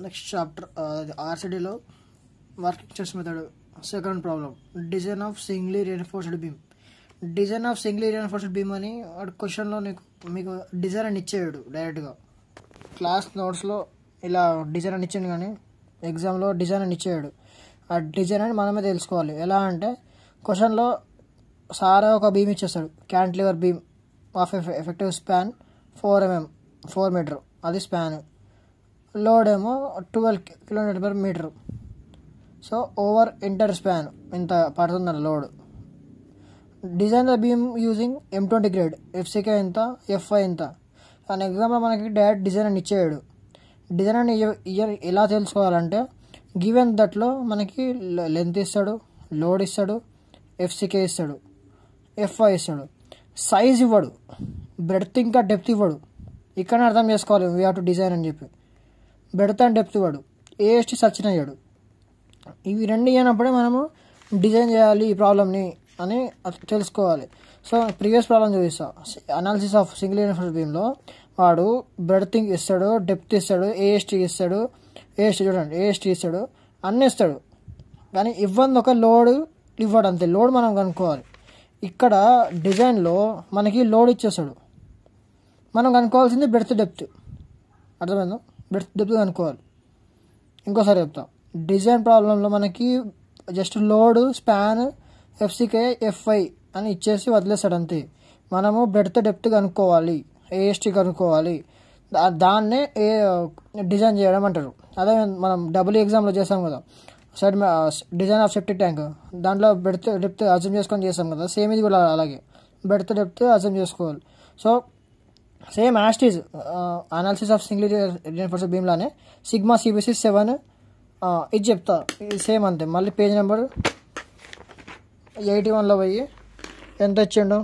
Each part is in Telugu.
నెక్స్ట్ చాప్టర్ ఆర్సిడీలో working stress method. Second problem, design of singly reinforced beam. Design of singly reinforced beam అని వాడు క్వశ్చన్లో మీకు డిజైన్ అని ఇచ్చేయడు డైరెక్ట్గా. క్లాస్ నోట్స్లో ఇలా డిజైన్ అని ఇచ్చిండు కానీ ఎగ్జామ్లో డిజైన్ అని ఇచ్చేయడు. ఆ డిజైన్ అని మనమే తెలుసుకోవాలి. ఎలా అంటే క్వశ్చన్లో సారే ఒక బీమ్ ఇచ్చేస్తాడు, cantilever beam of effective span 4 mm 4 metre, అది స్పాన్. లోడ్ ఏమో 12 kN/మీటర్. సో ఓవర్ ఇంటర్ స్పాన్ ఇంత పడుతుందన్న load. Design the beam using M20 grade, FCK ఎంత, FI ఎంత. కానీ ఎగ్జామ్లో మనకి డైరెక్ట్ డిజైన్ అని ఇచ్చేయడు. డిజైన్ అని ఎలా తెలుసుకోవాలంటే గివెన్ దట్లో మనకి లెంత్ ఇస్తాడు, లోడ్ ఇస్తాడు, FCK ఇస్తాడు, FI ఇస్తాడు. సైజ్ ఇవ్వడు, బ్రెడ్త్ ఇంకా డెప్త్ ఇవ్వడు. ఇక్కడ అర్థం చేసుకోవాలి వీ హ్యావ్ టు డిజైన్ అని చెప్పి. బ్రెడ్త్ అండ్ డెప్త్ ఇవ్వడు, AST సర్చ్ అయ్యాడు. ఇవి రెండు ఇవ్వనప్పుడే మనము డిజైన్ చేయాలి ఈ ప్రాబ్లమ్ని అని తెలుసుకోవాలి. సో ప్రీవియస్ ప్రాబ్లం చూపిస్తా. అనాలిసిస్ ఆఫ్ సింగిల్ యూనిఫామ్ బీమ్లో వాడు బ్రెడ్త్ ఇస్తాడు, డెప్త్ ఇస్తాడు, AST ఇస్తాడు, చూడండి AST ఇస్తాడు, అన్నీ ఇస్తాడు. కానీ ఇవ్వంది ఒక లోడ్ ఇవ్వడు, అంతే. లోడ్ మనం కనుక్కోవాలి. ఇక్కడ డిజైన్లో మనకి లోడ్ ఇచ్చేస్తాడు, మనం కనుక్కోవాల్సింది బ్రెడ్త్ డెప్త్. అర్థమైందా? బ్రెడ్త్ డెప్త్ కనుక్కోవాలి. ఇంకోసారి చెప్తా. డిజైన్ ప్రాబ్లంలో మనకి just load, span, FCK, FI అని ఇచ్చేసి వదిలేస్తాడు, అంతే. మనము బ్రెడ్త్ డెప్త్ కనుక్కోవాలి, AST కనుక్కోవాలి. దాన్నే డిజైన్ చేయడం అంటారు. అదే మనం డబుల్ ఎగ్జామ్లో చేస్తాం కదా, డిజైన్ ఆఫ్ సెప్టిక్ ట్యాంక్, దాంట్లో బ్రెడ్త్ డెప్త్ అజ్యూమ్ చేసుకొని చేస్తాం కదా, సేమ్ ఇది కూడా అలాగే బ్రెడ్త్ డెప్త్ అజ్యూమ్ చేసుకోవాలి. So same as these analysis of single reinforced బీమ్లానే సిగ్మా CBC 7 ఇది చెప్తా, ఇది సేమ్ అంతే. మళ్ళీ పేజ్ నెంబర్ 81లో పోయి ఎంత ఇచ్చిండు,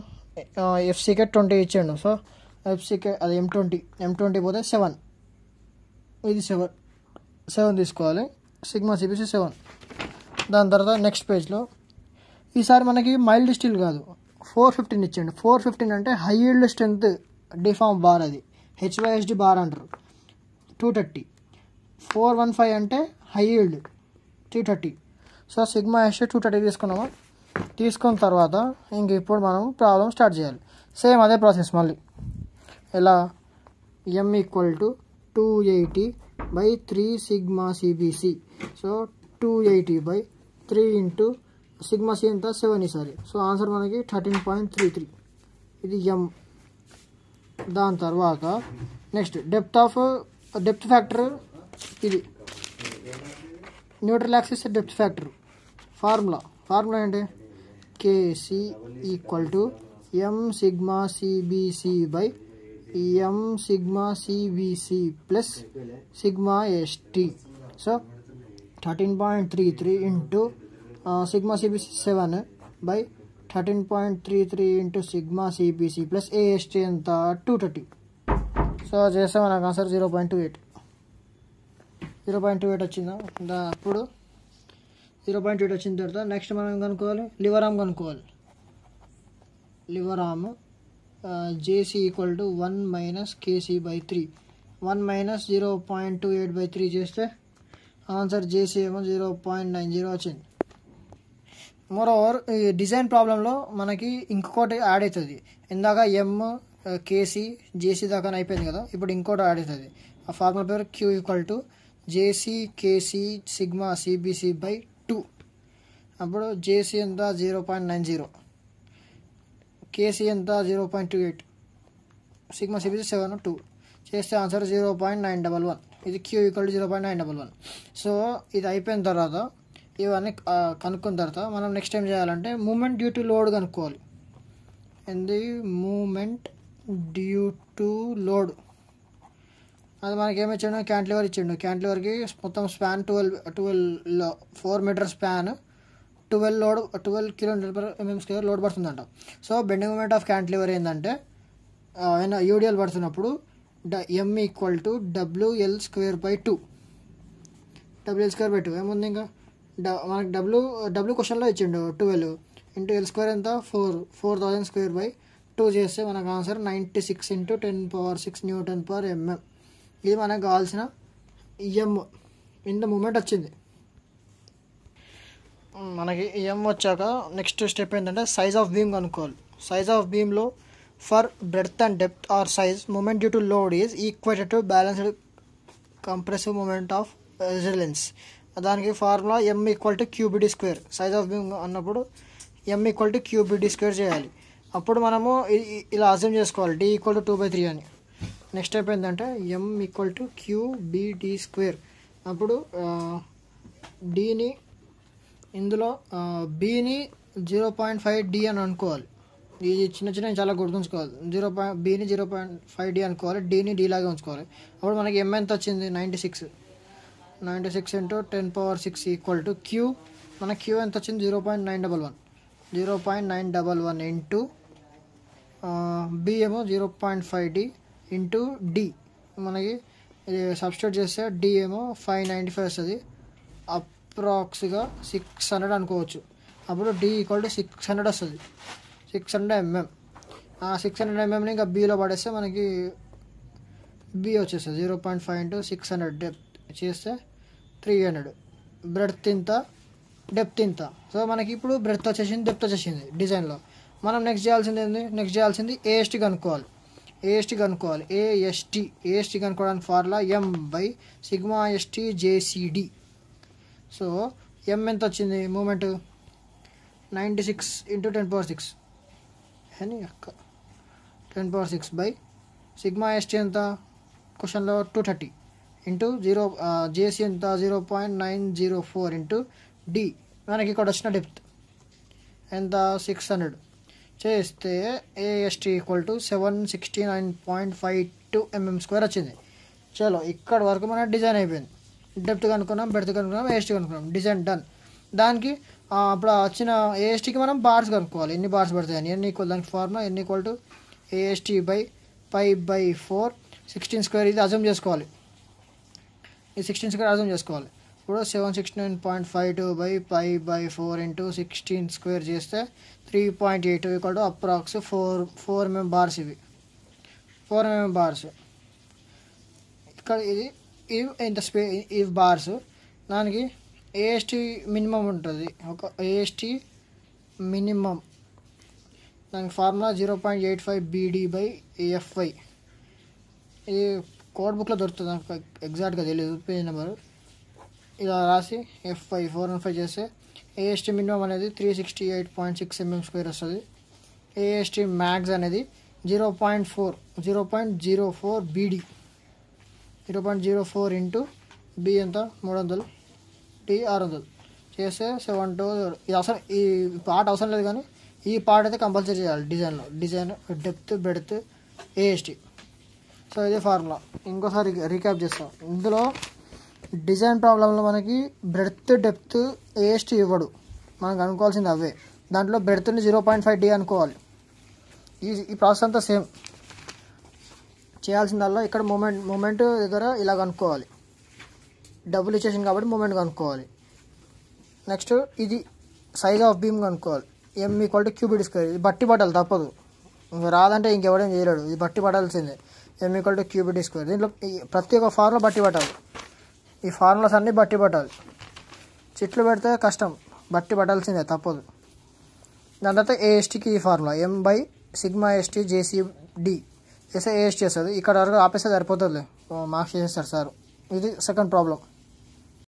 FCK 20 ఇచ్చిండు. సో FCK అది M20 పోతే 7, ఇది 7 తీసుకోవాలి, సిగ్మా CBC 7. దాని తర్వాత నెక్స్ట్ పేజ్లో ఈసారి మనకి మైల్డ్ స్టీల్ కాదు, 415 ఇచ్చిండు. 415 అంటే high yield strength D Pharm bar, అది HYSD బార్ అంటారు, 230. 415 అంటే high yield 330. So sigma ST 230 తీసుకున్నాము. తీసుకున్న తర్వాత ఇంక ఇప్పుడు మనం ప్రాబ్లం స్టార్ట్ చేయాలి. సేమ్ అదే ప్రాసెస్ మళ్ళీ. ఎలా? M = 280/3 sigma CBC. So 280/3 into sigma C ఎంత, 7 ఈసారి. సో ఆన్సర్ మనకి 13.33, ఇది M. దాని తర్వాత నెక్స్ట్ డెప్త్ ఫ్యాక్టర్, ఇది neutral axis depth factor. Formula ఏంటి? KC = M sigma CBC/M sigma CBC plus sigma ST. So 13.33 into sigma CBC 7/13.33 into sigma CBC plus AST ఎంత, 230. సో చేస్తే మనకు ఆన్సర్ 0.28 వచ్చిందా? అప్పుడు 0.8 వచ్చిన తర్వాత నెక్స్ట్ మనం కనుక్కోవాలి లివర్ ఆర్మ్ కనుక్కోవాలి. Liver arm JC = 1 - KC/3. 1 - 0.28/3 చేస్తే ఆన్సర్ JC ఏమో 0.90 వచ్చింది. మోరోవర్ ఈ డిజైన్ ప్రాబ్లంలో మనకి ఇంకొకటి యాడ్ అవుతుంది. ఇందాక M, KC, JC దాకా అయిపోయింది కదా, ఇప్పుడు ఇంకోటి యాడ్ అవుతుంది. ఆ ఫార్ములా పేరు Q = JC KC sigma CBC/2. అప్పుడు JC ఎంత, 0.90, KC ఎంత, 0.28, సిగ్మా CBC 7, 2 చేస్తే ఆన్సర్ 0.911. ఇది Q = 0.911. సో ఇది అయిపోయిన తర్వాత ఇవన్నీ కనుక్కున్న తర్వాత మనం నెక్స్ట్ ఏం చేయాలంటే మూమెంట్ డ్యూ టు లోడ్ కనుక్కోవాలి. ఏంది మూమెంట్ డ్యూ టు లోడ్? అది మనకి ఏమి ఇచ్చాడు, క్యాంటిలివర్ ఇచ్చిండు. క్యాంటిలివర్కి మొత్తం span 4 metre span, 12 kN/mm² load పడుతుందంట. So bending moment of cantilever ఏంటంటే UDL పడుతున్నప్పుడు M = WL²/2. WL²/2 ఏముంది ఇంకా మనకి డబ్ల్యూ క్వశ్చన్లో ఇచ్చిండు 12 ఇంటూ L² ఎంత, 4000²/2 చేస్తే మనకు ఆన్సర్ 96 × 10⁻6 Nm. ఇది మనకు కావాల్సిన ఎం ఇంత మూమెంట్ వచ్చింది మనకి ఎం వచ్చాక నెక్స్ట్ స్టెప్ ఏంటంటే సైజ్ ఆఫ్ బీమ్ కనుక్కోవాలి. సైజ్ ఆఫ్ బీమ్లో for breadth and depth or size moment due to load is equated to balanced compressive moment of resilience. దానికి formula M equal to Q B D square. Size of beam అన్నప్పుడు M equal to Q B D square చేయాలి. అప్పుడు మనము ఇలా అజ్యూమ్ చేసుకోవాలి డి ఈక్వల్ టు 2/3 అని. నెక్స్ట్ స్టెప్ ఏంటంటే ఎం ఈక్వల్ టు క్యూబిడి స్క్వేర్. అప్పుడు డీని ఇందులో బీని 0.5 డి అని అనుకోవాలి. ఈ చిన్న చాలా గుర్తుంచుకోవాలి. బీని 0.5 డి అనుకోవాలి, డీని డి లాగే ఉంచుకోవాలి. అప్పుడు మనకి ఎం ఎంత వచ్చింది 96 ఇంటూ 10⁻6 ఈక్వల్ టు క్యూ. మన క్యూ ఎంత వచ్చింది 0.911 ఇంటూ బి ఏమో 0.5 డి ఇంటూ డి. మనకి సబ్స్టిట్యూట్ చేస్తే డి ఏమో 595 వస్తుంది. అప్రాక్స్గా 600 అనుకోవచ్చు. అప్పుడు డి ఈక్వల్ టు 600 వస్తుంది. 600 mm. ఆ 600 mmని ఇంకా బీలో పడేస్తే మనకి బి వచ్చేస్తుంది 0.5 ఇంటూ 600 డెప్త్ చేస్తే 300. బ్రెడ్త్ ఇంత, డెప్త్ ఇంత. సో మనకి ఇప్పుడు బ్రెడ్త్ వచ్చేసింది, డెప్త్ వచ్చేసింది డిజైన్లో. మనం నెక్స్ట్ చేయాల్సింది ఏఎస్టీ కనుక్కోవాలి. ఏఎస్టీ కనుక్కోవడానికి ఫార్ములా M/σST JCD. సో ఎం ఎంత వచ్చింది మూమెంట్ 96 ఇంటూ 10⁻6 అని 10⁻6 బై σST ఎంత క్వశ్చన్లో 230 ఇంటూ జేసీ ఎంత 0.904 ఇంటూ డి. మనకి ఇక్కడ వచ్చిన డెప్త్ ఎంత 600 చేస్తే ఏఎస్టీ ఈక్వల్ టు 769.52 mm² వచ్చింది. చలో ఇక్కడ వరకు మన డిజైన్ అయిపోయింది. డెప్త్ కనుక్కున్నాం, బెడ్త్ కనుక్కున్నాం, ఏఎస్టీ కనుక్కున్నాం, డిజైన్ డన్. దానికి అప్పుడు వచ్చిన ఏఎస్టీకి మనం బార్స్ కనుక్కోవాలి, ఎన్ని బార్స్ పడతాయని. దానికి formula n equal to AST by π/4 16². ఇది అజ్యూమ్ చేసుకోవాలి, ఈ 16² అజ్యూమ్ చేసుకోవాలి. ఇప్పుడు 769.52 బై π/4 ఇంటూ 16² చేస్తే 3.82 equal to approx 4 mm bars. ఇవి 4 mm బార్స్. ఇక్కడ ఇది ఇంత ఇవి బార్స్. దానికి ఏఎస్టీ మినిమం ఉంటుంది, ఒక ఏఎస్టీ మినిమం. దానికి ఫార్ములా 0.85 BD/FY. ఇది కోడ్ బుక్లో దొరుకుతుంది, నాకు ఎగ్జాక్ట్గా తెలియదు పేజ్ నెంబరు. ఇలా రాసి FY 415 చేస్తే ఏఎస్టీ మినిమం అనేది 368.6 mm² వస్తుంది. ఏఎస్టీ మ్యాక్స్ అనేది 0.04 BD. 0.04 ఇంటూ బి ఎంత 300, టీ 600 చేస్తే 72. ఇది అవసరం, ఈ పార్ట్ అవసరం లేదు కానీ ఈ పార్ట్ అయితే కంపల్సరీ చేయాలి డిజైన్లో. Design depth, breadth, AST. So ఇదే ఫార్ములా. ఇంకోసారి రీక్యాప్ చేస్తాం. ఇందులో డిజైన్ ప్రాబ్లంలో మనకి బ్రెడ్త్, డెప్త్, ఏఎస్టీ ఇవ్వడు, మనకు అనుకోవాల్సింది అవే. దాంట్లో బ్రెడ్త్ని 0.5 డి అనుకోవాలి. ఈ ప్రాసెస్ అంతా సేమ్. చేయాల్సిందల్లా ఇక్కడ మూమెంట్ దగ్గర ఇలా కనుక్కోవాలి. డబుల్ ఇచ్చేసింది కాబట్టి మూమెంట్ కనుక్కోవాలి. నెక్స్ట్ ఇది సైజ్ ఆఫ్ బీమ్ కనుక్కోవాలి. M equal to Q B D square. ఇది బట్టి పట్టాలి, తప్పదు. రాదంటే ఇంకెవడేం చేయలేడు, ఇది బట్టి పట్టాల్సిందే. M equal to Q B D square. దీంట్లో ప్రతి ఒక్క ఫార్ములా బట్టి పట్టాలి. ఈ ఫార్ములాస్ అన్నీ బట్టి పట్టాలి. చిట్లు పెడితే కష్టం, బట్టి పట్టాల్సిందే, తప్పదు. దాని తర్వాత ఏఎస్టీకి ఈ ఫార్ములా M/σST JCD చేస్తే ఏఎస్టీ వస్తుంది. ఇక్కడ వరకు ఆపేస్తే సరిపోతుంది, మార్క్స్ చేసేస్తారు సార్. ఇది సెకండ్ ప్రాబ్లం.